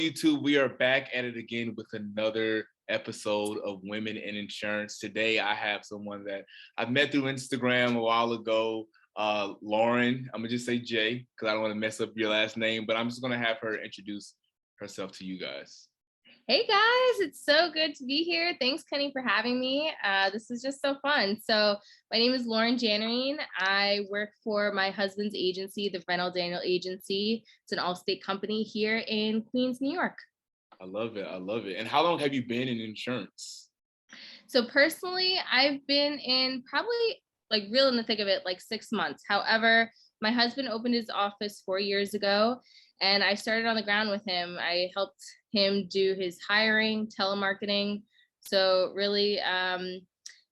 YouTube, we are back at it again with another episode of Women in Insurance. Today, I have someone that I've met through Instagram a while ago, Lauren. I'm gonna just say Jay because I don't want to mess up your last name, but I'm just gonna have her introduce herself to you guys. Hey guys, it's so good to be here. Thanks, Kenny, for having me. This is just so fun. So my name is Lauren Jannerine. I work for my husband's agency, the Renell Daniel Agency. It's an all-state company here in Queens, New York. I love it. I love it. And how long have you been in insurance? So personally, I've been in probably like real in the thick of it, like 6 months. However, my husband opened his office 4 years ago and I started on the ground with him. I helped him do his hiring, telemarketing. So really,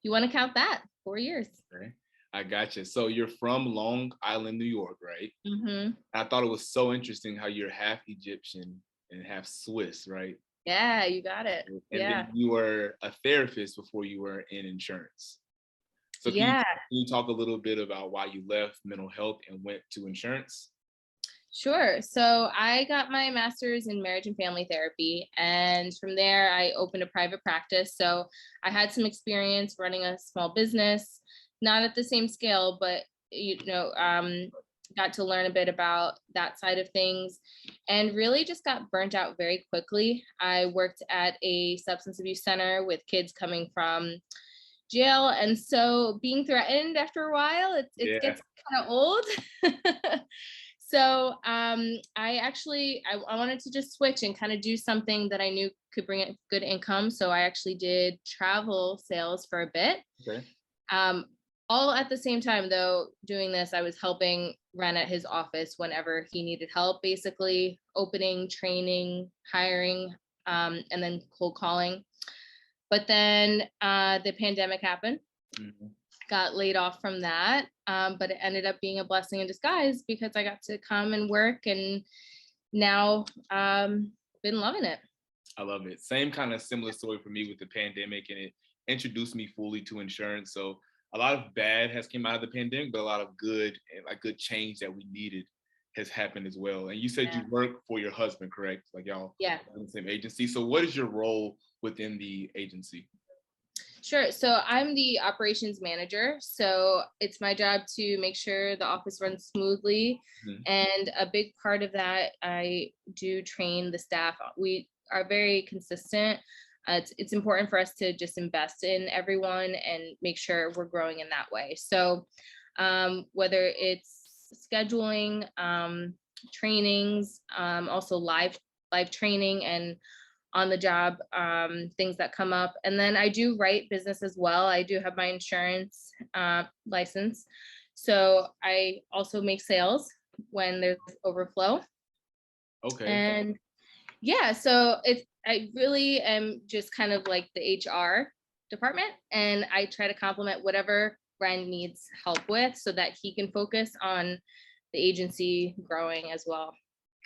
you want to count that, 4 years. Okay. I gotcha. So you're from Long Island, New York, right? Mm-hmm. I thought it was so interesting how you're half Egyptian and half Swiss, right? Yeah, you got it. And then you were a therapist before you were in insurance. So can you talk a little bit about why you left mental health and went to insurance? Sure. So I got my master's in marriage and family therapy. And from there, I opened a private practice. So I had some experience running a small business, not at the same scale, but, got to learn a bit about that side of things and really just got burnt out very quickly. I worked at a substance abuse center with kids coming from jail. And so being threatened after a while, it gets kind of old. So I wanted to just switch and kind of do something that I knew could bring in good income. So I actually did travel sales for a bit. Okay. All at the same time, though, doing this, I was helping Ren at his office whenever he needed help, basically opening, training, hiring, and then cold calling. But then the pandemic happened. Mm-hmm. Got laid off from that, but it ended up being a blessing in disguise because I got to come and work, and now been loving it. I love it. Same kind of similar story for me with the pandemic, and it introduced me fully to insurance. So a lot of bad has come out of the pandemic, but a lot of good and like good change that we needed has happened as well. And you said you work for your husband, correct? Like y'all in the same agency. So what is your role within the agency? Sure. So I'm the operations manager. So it's my job to make sure the office runs smoothly. Mm-hmm. And a big part of that, I do train the staff. We are very consistent. It's important for us to just invest in everyone and make sure we're growing in that way. So whether it's scheduling, trainings, also live training and on the job, things that come up. And then I do write business as well. I do have my insurance license. So I also make sales when there's overflow. Okay. And so I really am just kind of like the HR department, and I try to complement whatever Ren needs help with so that he can focus on the agency growing as well.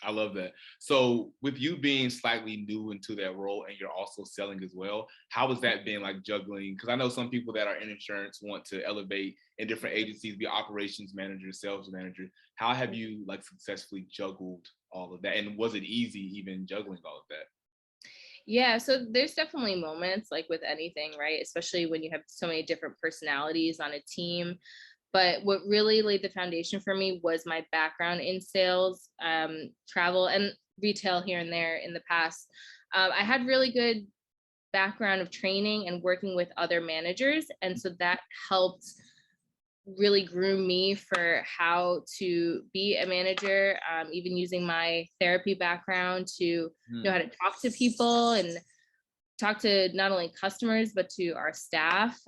I love that. So with you being slightly new into that role and you're also selling as well, how has that been like juggling? Because I know some people that are in insurance want to elevate in different agencies, be operations manager, sales manager. How have you like successfully juggled all of that? And was it easy even juggling all of that? Yeah, so there's definitely moments like with anything, right? Especially when you have so many different personalities on a team. But what really laid the foundation for me was my background in sales, travel, and retail here and there in the past. I had really good background of training and working with other managers. And so that helped really groom me for how to be a manager, even using my therapy background to know how to talk to people and talk to not only customers, but to our staff.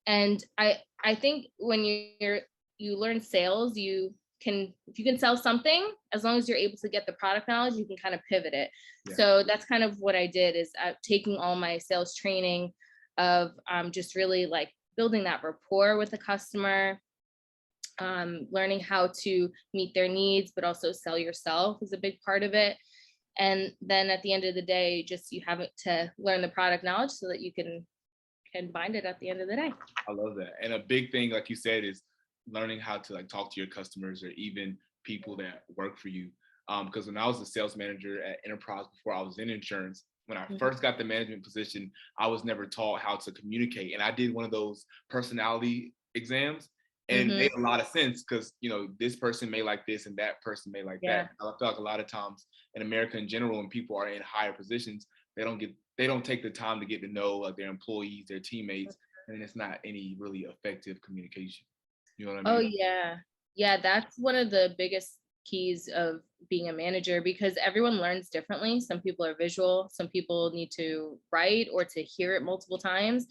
And I think when you learn sales, if you can sell something, as long as you're able to get the product knowledge, you can kind of pivot it. Yeah. So that's kind of what I did, is taking all my sales training of just really like building that rapport with the customer, learning how to meet their needs, but also sell yourself is a big part of it. And then at the end of the day, just you have to learn the product knowledge so that you can bind it at the end of the day. I love that. And a big thing, like you said, is learning how to like talk to your customers or even people that work for you. Because when I was a sales manager at Enterprise before I was in insurance, when I first got the management position, I was never taught how to communicate. And I did one of those personality exams, and it made a lot of sense because, you know, this person may like this and that person may like that. I feel like a lot of times in America in general, when people are in higher positions, they don't take the time to get to know like their employees, their teammates, and it's not any really effective communication. You know what I mean? Oh yeah. Yeah, that's one of the biggest keys of being a manager, because everyone learns differently. Some people are visual, some people need to write or to hear it multiple times.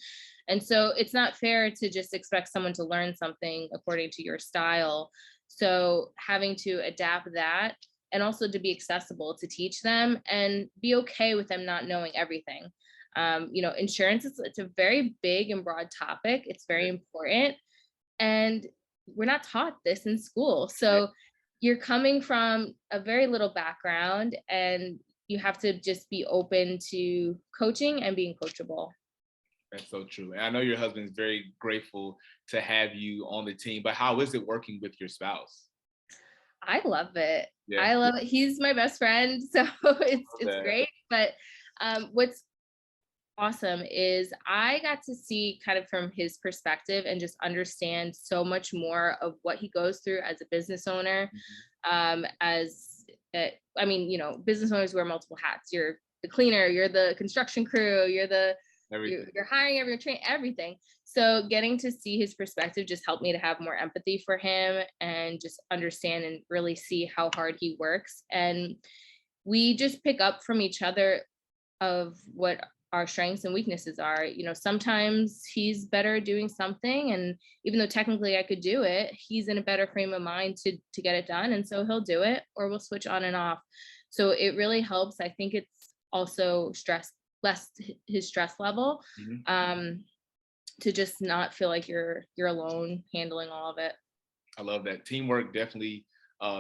And so it's not fair to just expect someone to learn something according to your style. So having to adapt that, and also to be accessible to teach them and be okay with them not knowing everything. You know, insurance is, it's a very big and broad topic. It's very important. And we're not taught this in school. So you're coming from a very little background, and you have to just be open to coaching and being coachable. That's so true. And I know your husband is very grateful to have you on the team, but how is it working with your spouse? I love it. Yeah. I love it. He's my best friend, so it's Okay. great. But what's awesome is I got to see kind of from his perspective and just understand so much more of what he goes through as a business owner. As I mean, you know, business owners wear multiple hats. You're the cleaner, you're the construction crew, you're hiring everyone, train everything. So getting to see his perspective just helped me to have more empathy for him and just understand and really see how hard he works. And we just pick up from each other of what our strengths and weaknesses are. You know, sometimes he's better doing something, and even though technically I could do it, he's in a better frame of mind to get it done, and so he'll do it, or we'll switch on and off. So it really helps. I think it's also less his stress level, to just not feel like you're alone handling all of it. I love that. Teamwork definitely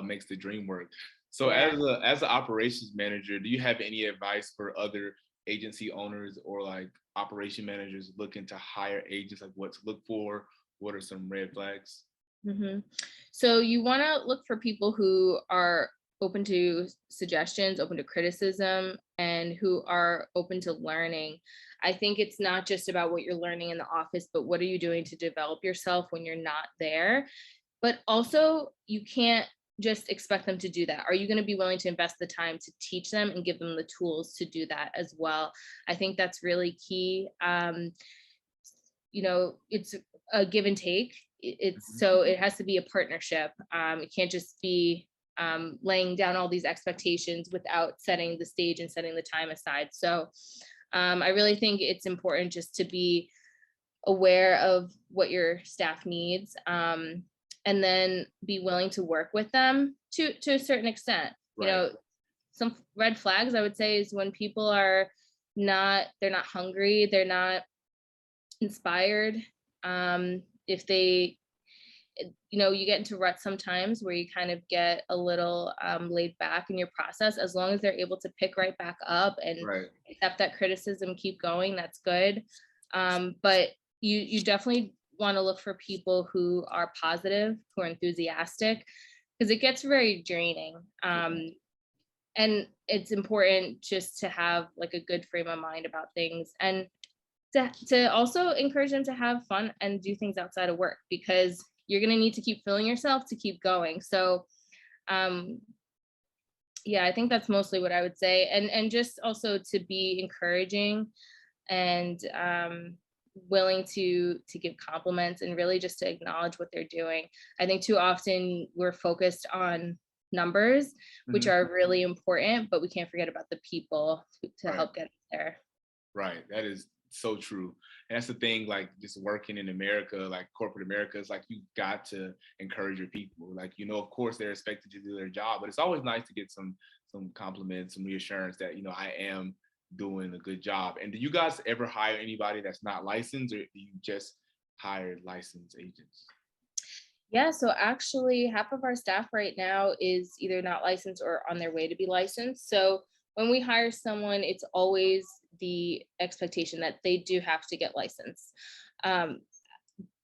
makes the dream work. So Yeah. as an operations manager, do you have any advice for other agency owners or like operation managers looking to hire agents, like what to look for? What are some red flags? So you want to look for people who are open to suggestions, open to criticism, and who are open to learning. I think it's not just about what you're learning in the office, but what are you doing to develop yourself when you're not there? But also, you can't just expect them to do that. Are you going to be willing to invest the time to teach them and give them the tools to do that as well? I think that's really key. You know, it's a give and take. So it has to be a partnership. It can't just be laying down all these expectations without setting the stage and setting the time aside. So I really think it's important just to be aware of what your staff needs, and then be willing to work with them to a certain extent. You know, some red flags I would say is when people are they're not hungry, they're not inspired. If they, you know, you get into ruts sometimes where you kind of get a little laid back in your process. As long as they're able to pick right back up and accept that criticism, keep going, that's good. But you definitely want to look for people who are positive, who are enthusiastic, because it gets very draining. And it's important just to have like a good frame of mind about things, and to also encourage them to have fun and do things outside of work, because you're going to need to keep filling yourself to keep going. So yeah, I think that's mostly what I would say. And just also to be encouraging and willing to give compliments, and really just to acknowledge what they're doing. I think too often we're focused on numbers, which are really important, but we can't forget about the people to help get us there. Right. That is so true. And that's the thing, like just working in America, like corporate America, is like you got to encourage your people. Like, you know, of course they're expected to do their job, but it's always nice to get some compliments, some reassurance that, you know, I am doing a good job. And do you guys ever hire anybody that's not licensed, or do you just hire licensed agents? Yeah, so actually half of our staff right now is either not licensed or on their way to be licensed. So when we hire someone, it's always the expectation that they do have to get licensed.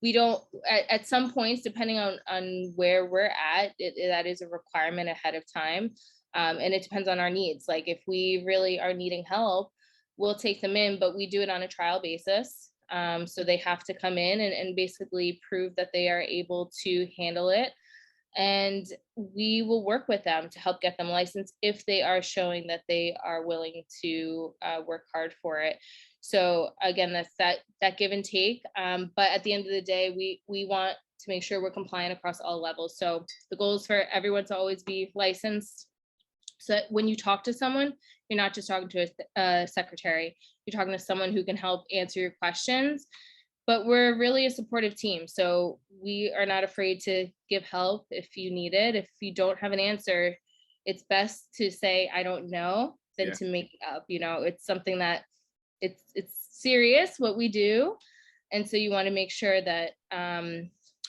We don't, at some points, depending on where we're at, that is a requirement ahead of time. And it depends on our needs. Like if we really are needing help, we'll take them in, but we do it on a trial basis. So they have to come in and basically prove that they are able to handle it. And we will work with them to help get them licensed if they are showing that they are willing to work hard for it. So again, that's that give and take. But at the end of the day, we want to make sure we're compliant across all levels. So the goal is for everyone to always be licensed, so that when you talk to someone, you're not just talking to a secretary, you're talking to someone who can help answer your questions. But we're really a supportive team. So we are not afraid to give help if you need it. If you don't have an answer, it's best to say, I don't know, than Yeah. to make it up. It's something that it's serious what we do. And so you want to make sure that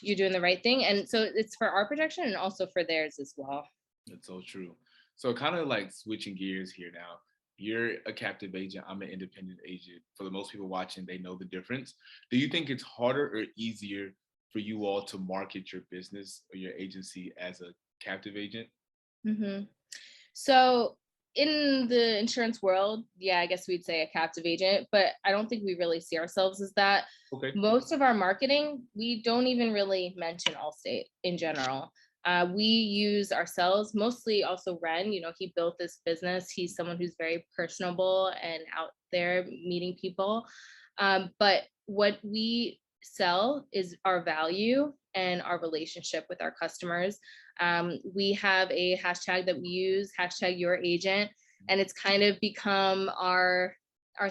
you're doing the right thing. And so it's for our protection and also for theirs as well. That's so true. So kind of like switching gears here now. You're a captive agent. I'm an independent agent. For the most people watching, they know the difference. Do you think it's harder or easier for you all to market your business or your agency as a captive agent? hmm So in the insurance world, yeah, I guess we'd say a captive agent, but I don't think we really see ourselves as that. Okay. Most of our marketing, we don't even really mention Allstate in general. We use ourselves, mostly also Ren. He built this business. He's someone who's very personable and out there meeting people. But what we sell is our value and our relationship with our customers. We have a hashtag that we use, hashtag your agent, and it's kind of become our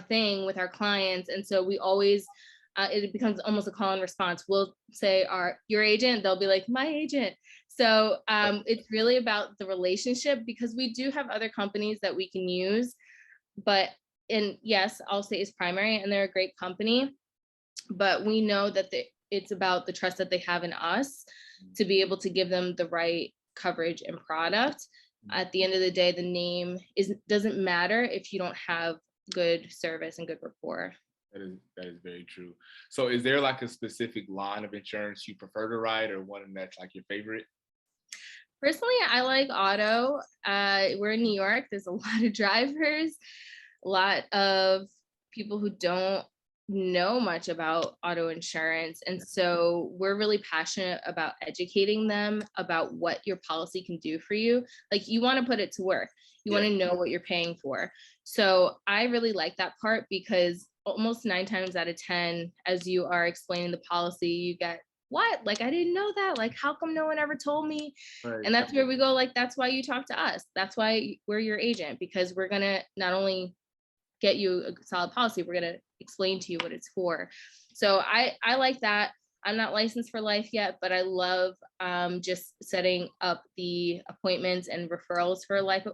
thing with our clients. And so we always it becomes almost a call and response. We'll say your agent, they'll be like, my agent. So it's really about the relationship, because we do have other companies that we can use, but yes, Allstate is primary and they're a great company, but we know that it's about the trust that they have in us to be able to give them the right coverage and product. At the end of the day, the name doesn't matter if you don't have good service and good rapport. That is very true. So is there like a specific line of insurance you prefer to write or one that's like your favorite? Personally, I like auto. We're in New York. There's a lot of drivers, a lot of people who don't know much about auto insurance. And so we're really passionate about educating them about what your policy can do for you. Like, you want to put it to work. You want to know what you're paying for. So I really like that part, because almost 9 times out of 10, as you are explaining the policy, you get, what? Like, I didn't know that. Like, how come no one ever told me? Right. And that's where we go, like, that's why you talk to us. That's why we're your agent, because we're going to not only get you a solid policy, we're going to explain to you what it's for. So I like that. I'm not licensed for life yet, but I love just setting up the appointments and referrals for life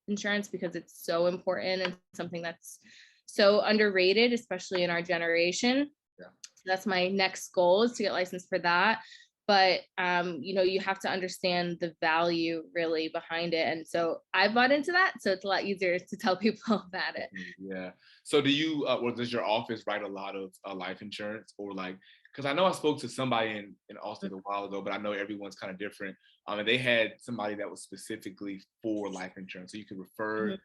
insurance, because it's so important and something that's so underrated, especially in our generation. Yeah. So that's my next goal, is to get licensed for that. But you have to understand the value really behind it. And so I bought into that. So it's a lot easier to tell people about it. Yeah. So do you, or does your office write a lot of life insurance, or like, because I know I spoke to somebody in Austin a while ago, but I know everyone's kind of different. And they had somebody that was specifically for life insurance. So you could refer. Mhm.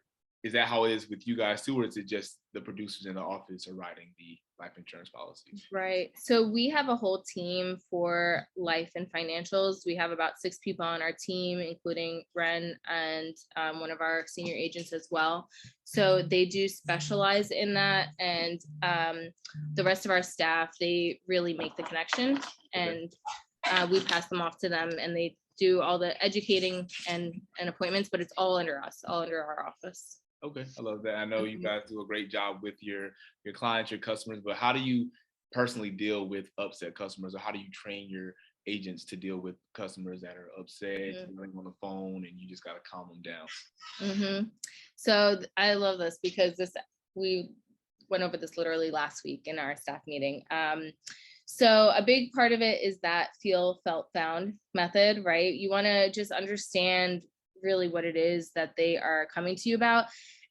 Is that how it is with you guys too, or is it just the producers in the office are writing the life insurance policies? Right. So we have a whole team for life and financials. We have about 6 people on our team, including Ren and one of our senior agents as well. So they do specialize in that. And the rest of our staff, they really make the connection. And we pass them off to them, and they do all the educating and appointments, but it's all under us, all under our office. Okay, I love that. I know you guys do a great job with your clients, your customers, but how do you personally deal with upset customers, or how do you train your agents to deal with customers that are upset, yelling on the phone, and you just got to calm them down? So I love this, because we went over this literally last week in our staff meeting. So a big part of it is that feel, felt, found method, right? You want to just understand really what it is that they are coming to you about.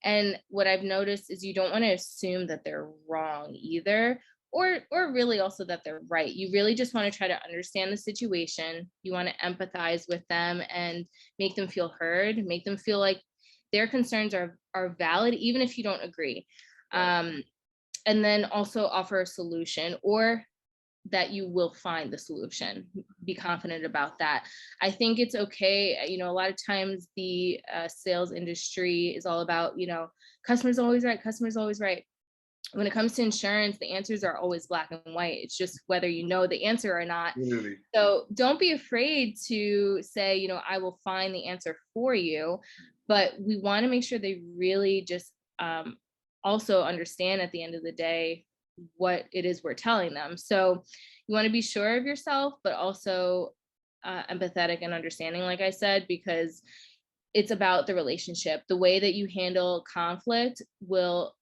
And what I've noticed is you don't want to assume that they're wrong either, or really also that they're right. You really just want to try to understand the situation. You want to empathize with them and make them feel heard, make them feel like their concerns are valid, even if you don't agree. Right. And then also offer a solution, or that you will find the solution. Be confident about that. I think it's okay. A lot of times the sales industry is all about, customers always right, customers always right. When it comes to insurance, the answers are always black and white. It's just whether you know the answer or not. Literally. So don't be afraid to say, I will find the answer for you. But we want to make sure they really just also understand at the end of the day what it is we're telling them. So you want to be sure of yourself, but also empathetic and understanding, like I said, because it's about the relationship. The way that you handle conflict will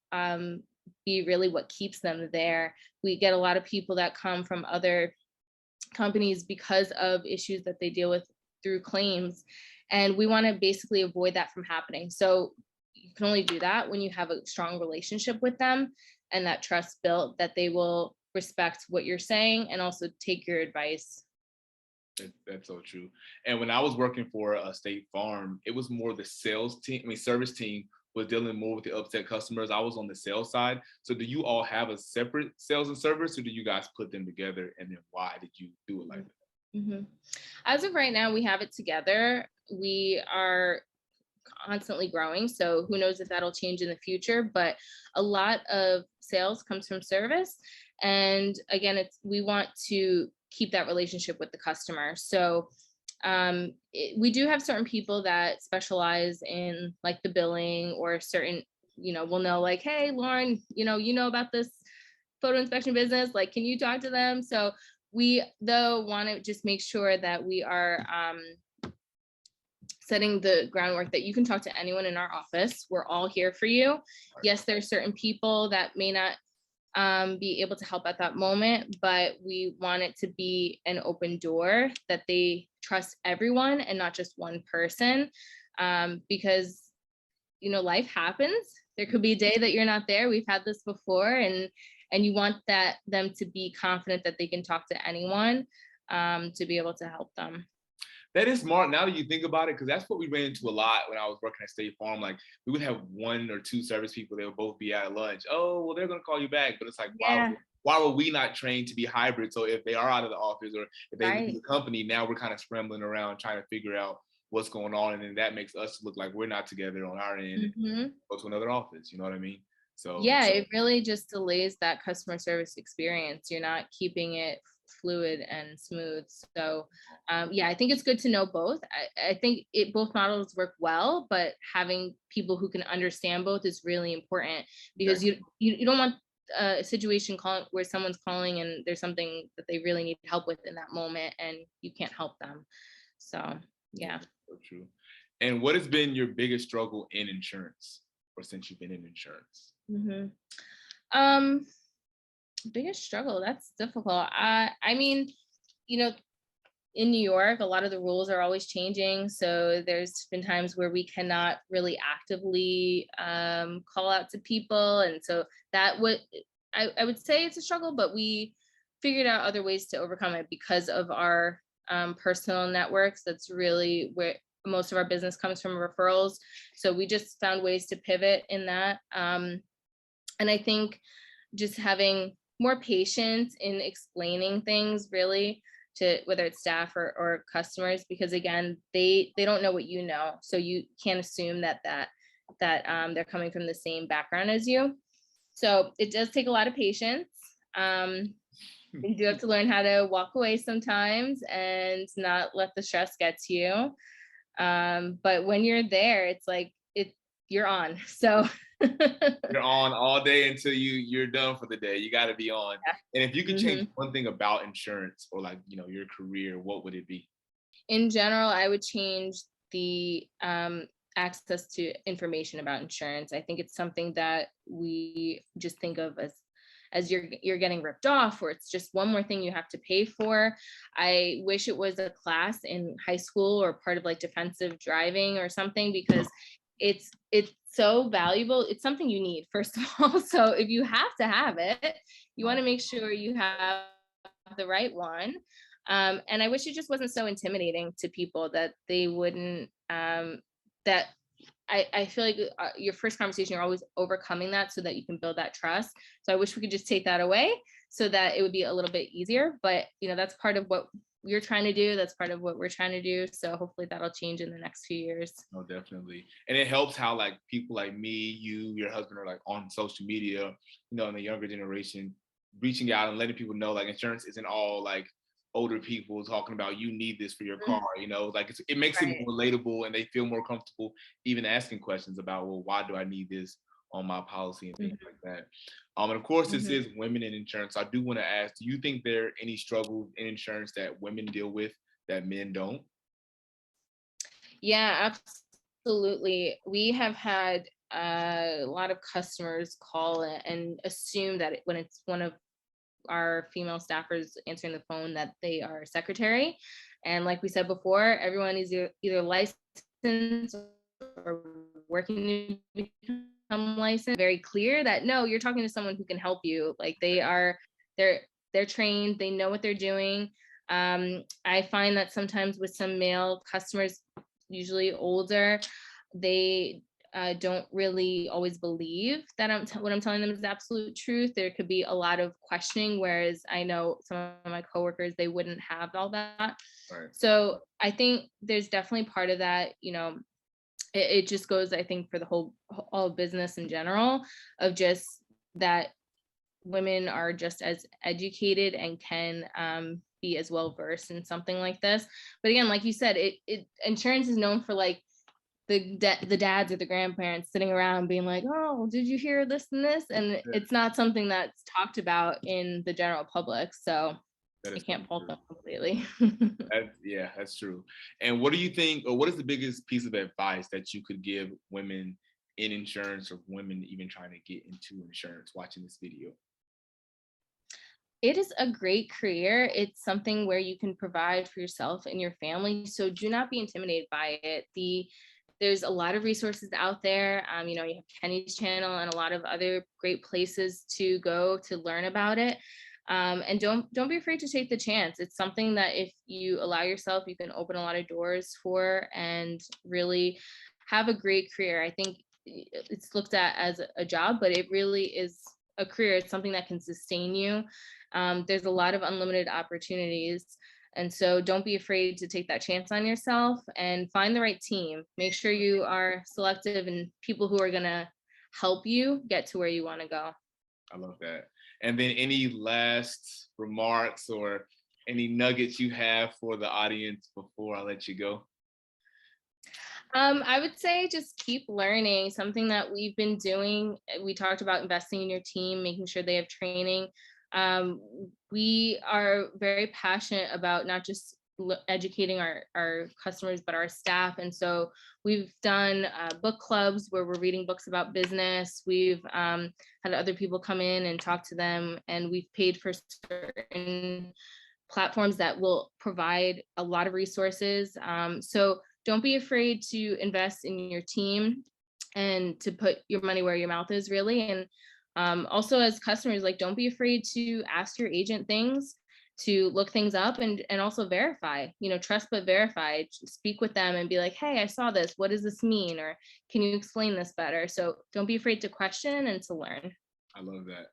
be really what keeps them there. We get a lot of people that come from other companies because of issues that they deal with through claims. And we want to basically avoid that from happening. So you can only do that when you have a strong relationship with them and that trust built, that they will respect what you're saying and also take your advice. That's so true. And when I was working for a State Farm, it was more the sales team, service team was dealing more with the upset customers. I was on the sales side. So do you all have a separate sales and service, or do you guys put them together? And then why did you do it like that? Mm-hmm. As of right now, we have it together. We are constantly growing, so who knows if that'll change in the future, but a lot of sales comes from service. And again, we want to keep that relationship with the customer. So we do have certain people that specialize in like the billing or certain, we'll know like, hey, Lauren, you know about this photo inspection business, like, can you talk to them? So we though want to just make sure that we are setting the groundwork that you can talk to anyone in our office. We're all here for you. Yes, there are certain people that may not be able to help at that moment, but we want it to be an open door, that they trust everyone and not just one person, because life happens. There could be a day that you're not there. We've had this before, and you want them to be confident that they can talk to anyone to be able to help them. That is smart now that you think about it, because that's what we ran into a lot when I was working at State Farm. Like, we would have one or two service people, they would both be at lunch. Oh, well, they're going to call you back. But it's like, Yeah. why were we not trained to be hybrid? So if they are out of the office or if they leave the company, now we're kind of scrambling around trying to figure out what's going on. And then that makes us look like we're not together on our end. Mm-hmm. Go to another office. You know what I mean? So yeah, it really just delays that customer service experience. You're not keeping it fluid and smooth. So yeah, I think it's good to know both. I think both models work well, but having people who can understand both is really important, because you don't want a situation where someone's calling and there's something that they really need help with in that moment and you can't help them. So yeah. So true. And what has been your biggest struggle in insurance, or since you've been in insurance? Mm-hmm. Biggest struggle, that's difficult. I mean, in New York, a lot of the rules are always changing. So there's been times where we cannot really actively call out to people. And so that I would say it's a struggle, but we figured out other ways to overcome it because of our personal networks. That's really where most of our business comes from, referrals. So we just found ways to pivot in that. And I think just having more patience in explaining things, really, to whether it's staff or customers, because again, they don't know what you know. So you can't assume that they're coming from the same background as you. So it does take a lot of patience. You do have to learn how to walk away sometimes and not let the stress get to you. But when you're there, it's like you're on. So you're on all day until you're done for the day. You got to be on. Yeah. And if you could change one thing about insurance, or like, your career, what would it be? In general, I would change the access to information about insurance. I think it's something that we just think of as you're getting ripped off, or it's just one more thing you have to pay for. I wish it was a class in high school or part of like defensive driving or something, because it's so valuable. It's something you need, first of all. So if you have to have it, you want to make sure you have the right one. And I wish it just wasn't so intimidating to people, that they wouldn't, that I feel like your first conversation, you're always overcoming that so that you can build that trust. So I wish we could just take that away so that it would be a little bit easier. But that's part of what you're trying to do. That's part of what we're trying to do. So hopefully that'll change in the next few years. No, definitely. And it helps how like people like me, you, your husband are like on social media, in the younger generation, reaching out and letting people know like insurance isn't all like older people talking about you need this for your car, like it makes it Right. more relatable and they feel more comfortable even asking questions about, well, why do I need this on my policy and things like that. And of course, this is women in insurance. I do want to ask, do you think there are any struggles in insurance that women deal with that men don't? Yeah, absolutely. We have had a lot of customers call and assume that when it's one of our female staffers answering the phone that they are secretary. And like we said before, everyone is either licensed or working to become licensed. Very clear that no, you're talking to someone who can help you. Like they're trained, they know what they're doing. I find that sometimes with some male customers, usually older, they don't really always believe that what I'm telling them is the absolute truth. There could be a lot of questioning, whereas I know some of my coworkers, they wouldn't have all that. Right. So I think there's definitely part of that, it just goes, I think, for the all business in general, of just that women are just as educated and can be as well versed in something like this. But again, like you said, insurance is known for like the dads or the grandparents sitting around being like, oh, did you hear this and this? And it's not something that's talked about in the general public. So I can't fault them completely. That's true. And what do you think, or what is the biggest piece of advice that you could give women in insurance or women even trying to get into insurance watching this video? It is a great career. It's something where you can provide for yourself and your family. So do not be intimidated by it. There's a lot of resources out there. You have Kenny's channel and a lot of other great places to go to learn about it. And don't be afraid to take the chance. It's something that if you allow yourself, you can open a lot of doors for and really have a great career. I think it's looked at as a job, but it really is a career. It's something that can sustain you. There's a lot of unlimited opportunities. And so don't be afraid to take that chance on yourself and find the right team. Make sure you are selective and people who are going to help you get to where you want to go. I love that. And then any last remarks or any nuggets you have for the audience before I let you go? I would say just keep learning. Something that we've been doing, we talked about investing in your team, making sure they have training. We are very passionate about not just educating our customers, but our staff. And so we've done book clubs where we're reading books about business. We've had other people come in and talk to them, and we've paid for certain platforms that will provide a lot of resources. So don't be afraid to invest in your team and to put your money where your mouth is, really. And also as customers, like, don't be afraid to ask your agent things, to look things up, and also verify, trust but verify. Speak with them and be like, hey, I saw this, what does this mean? Or can you explain this better? So don't be afraid to question and to learn. I love that.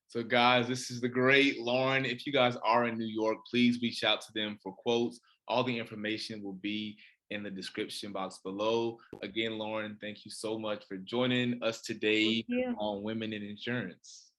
So guys, this is the great Lauren. If you guys are in New York, please reach out to them for quotes. All the information will be in the description box below. Again, Lauren, thank you so much for joining us today on Women in Insurance.